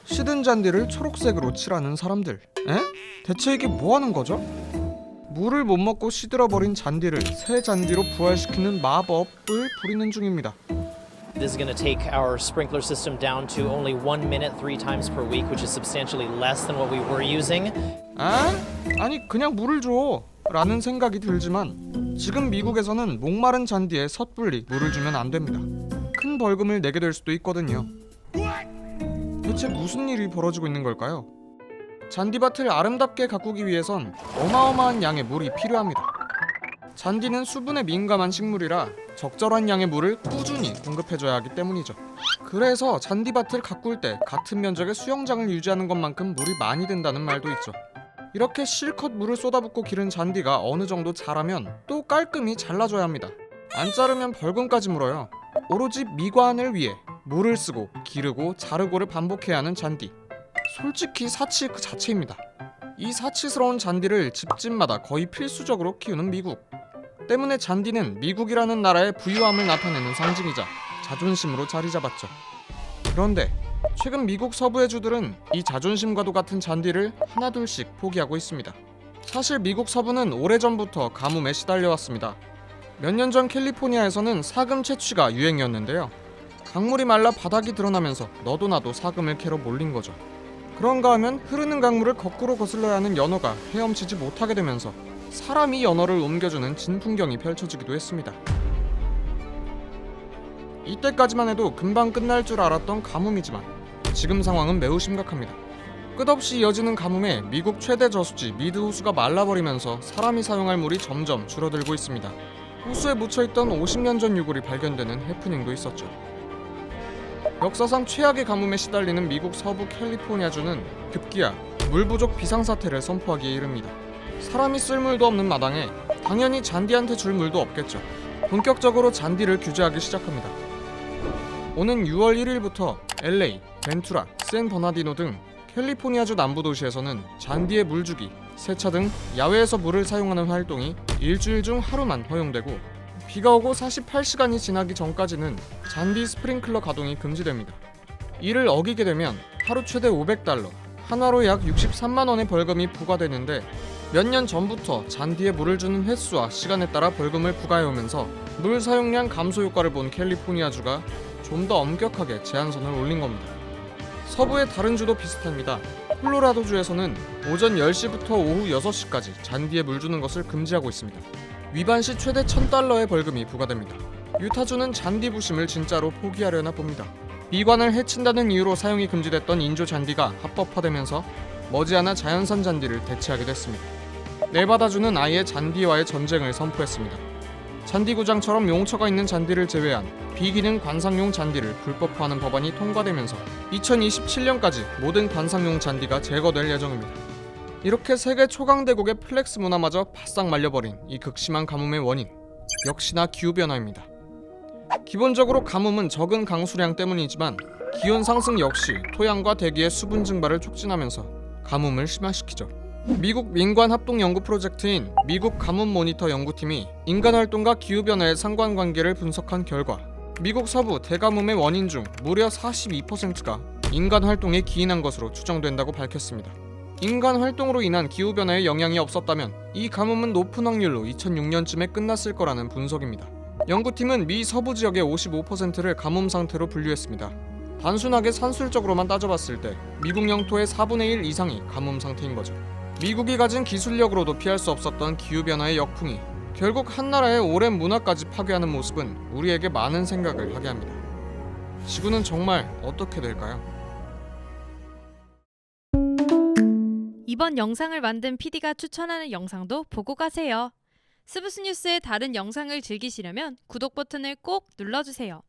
시든 잔디를 초록색으로 칠하는 사람들. 에? 대체 이게 뭐하는 거죠? 물을 못 먹고 시들어버린 잔디를 새 잔디로 부활시키는 마법을 부리는 중입니다. This is going to take our sprinkler system down to only 1 minute 3 times per week, which is substantially less than what we were using. 아니 그냥 물을 줘 라는 생각이 들지만 지금 미국에서는 목마른 잔디에 섣불리 물을 주면 안 됩니다. 큰 벌금을 내게 될 수도 있거든요. 대체 무슨 일이 벌어지고 있는 걸까요? 잔디밭을 아름답게 가꾸기 위해선 어마어마한 양의 물이 필요합니다. 잔디는 수분에 민감한 식물이라 적절한 양의 물을 꾸준히 공급해줘야 하기 때문이죠. 그래서 잔디밭을 가꿀 때 같은 면적의 수영장을 유지하는 것만큼 물이 많이 든다는 말도 있죠. 이렇게 실컷 물을 쏟아붓고 기른 잔디가 어느 정도 자라면 또 깔끔히 잘라줘야 합니다. 안 자르면 벌금까지 물어요. 오로지 미관을 위해 물을 쓰고 기르고 자르고를 반복해야 하는 잔디. 솔직히 사치 그 자체입니다. 이 사치스러운 잔디를 집집마다 거의 필수적으로 키우는 미국. 때문에 잔디는 미국이라는 나라의 부유함을 나타내는 상징이자 자존심으로 자리 잡았죠. 그런데 최근 미국 서부의 주들은 이 자존심과도 같은 잔디를 하나둘씩 포기하고 있습니다. 사실 미국 서부는 오래전부터 가뭄에 시달려왔습니다. 몇 년 전 캘리포니아에서는 사금 채취가 유행이었는데요. 강물이 말라 바닥이 드러나면서 너도 나도 사금을 캐러 몰린 거죠. 그런가 하면 흐르는 강물을 거꾸로 거슬러야 하는 연어가 헤엄치지 못하게 되면서 사람이 연어를 옮겨주는 진풍경이 펼쳐지기도 했습니다. 이때까지만 해도 금방 끝날 줄 알았던 가뭄이지만 지금 상황은 매우 심각합니다. 끝없이 이어지는 가뭄에 미국 최대 저수지 미드 호수가 말라버리면서 사람이 사용할 물이 점점 줄어들고 있습니다. 호수에 묻혀있던 50년 전 유골이 발견되는 해프닝도 있었죠. 역사상 최악의 가뭄에 시달리는 미국 서부 캘리포니아주는 급기야 물 부족 비상사태를 선포하기에 이릅니다. 사람이 쓸 물도 없는 마당에 당연히 잔디한테 줄 물도 없겠죠. 본격적으로 잔디를 규제하기 시작합니다. 오는 6월 1일부터 LA, 벤투라, 샌버나디노 등 캘리포니아주 남부 도시에서는 잔디에 물 주기, 세차 등 야외에서 물을 사용하는 활동이 일주일 중 하루만 허용되고 비가 오고 48시간이 지나기 전까지는 잔디 스프링클러 가동이 금지됩니다. 이를 어기게 되면 하루 최대 $500, 한화로 약 63만 원의 벌금이 부과되는데 몇 년 전부터 잔디에 물을 주는 횟수와 시간에 따라 벌금을 부과해오면서 물 사용량 감소 효과를 본 캘리포니아주가 좀 더 엄격하게 제한선을 올린 겁니다. 서부의 다른 주도 비슷합니다. 콜로라도주에서는 오전 10시부터 오후 6시까지 잔디에 물 주는 것을 금지하고 있습니다. 위반 시 최대 $1,000의 벌금이 부과됩니다. 유타주는 잔디 부심을 진짜로 포기하려나 봅니다. 미관을 해친다는 이유로 사용이 금지됐던 인조 잔디가 합법화되면서 머지않아 자연산 잔디를 대체하기도 했습니다. 네바다주는 아예 잔디와의 전쟁을 선포했습니다. 잔디구장처럼 용처가 있는 잔디를 제외한 비기능 관상용 잔디를 불법화하는 법안이 통과되면서 2027년까지 모든 관상용 잔디가 제거될 예정입니다. 이렇게 세계 초강대국의 플렉스 문화마저 바싹 말려버린 이 극심한 가뭄의 원인, 역시나 기후변화입니다. 기본적으로 가뭄은 적은 강수량 때문이지만 기온 상승 역시 토양과 대기의 수분 증발을 촉진하면서 가뭄을 심화시키죠. 미국 민관 합동 연구 프로젝트인 미국 가뭄 모니터 연구팀이 인간 활동과 기후변화의 상관관계를 분석한 결과 미국 서부 대가뭄의 원인 중 무려 42%가 인간 활동에 기인한 것으로 추정된다고 밝혔습니다. 인간 활동으로 인한 기후변화에 영향이 없었다면 이 가뭄은 높은 확률로 2006년쯤에 끝났을 거라는 분석입니다. 연구팀은 미 서부 지역의 55%를 가뭄 상태로 분류했습니다. 단순하게 산술적으로만 따져봤을 때 미국 영토의 4분의 1 이상이 가뭄 상태인 거죠. 미국이 가진 기술력으로도 피할 수 없었던 기후변화의 역풍이 결국 한 나라의 오랜 문화까지 파괴하는 모습은 우리에게 많은 생각을 하게 합니다. 지구는 정말 어떻게 될까요? 이번 영상을 만든 PD가 추천하는 영상도 보고 가세요. 스브스 뉴스의 다른 영상을 즐기시려면 구독 버튼을 꼭 눌러주세요.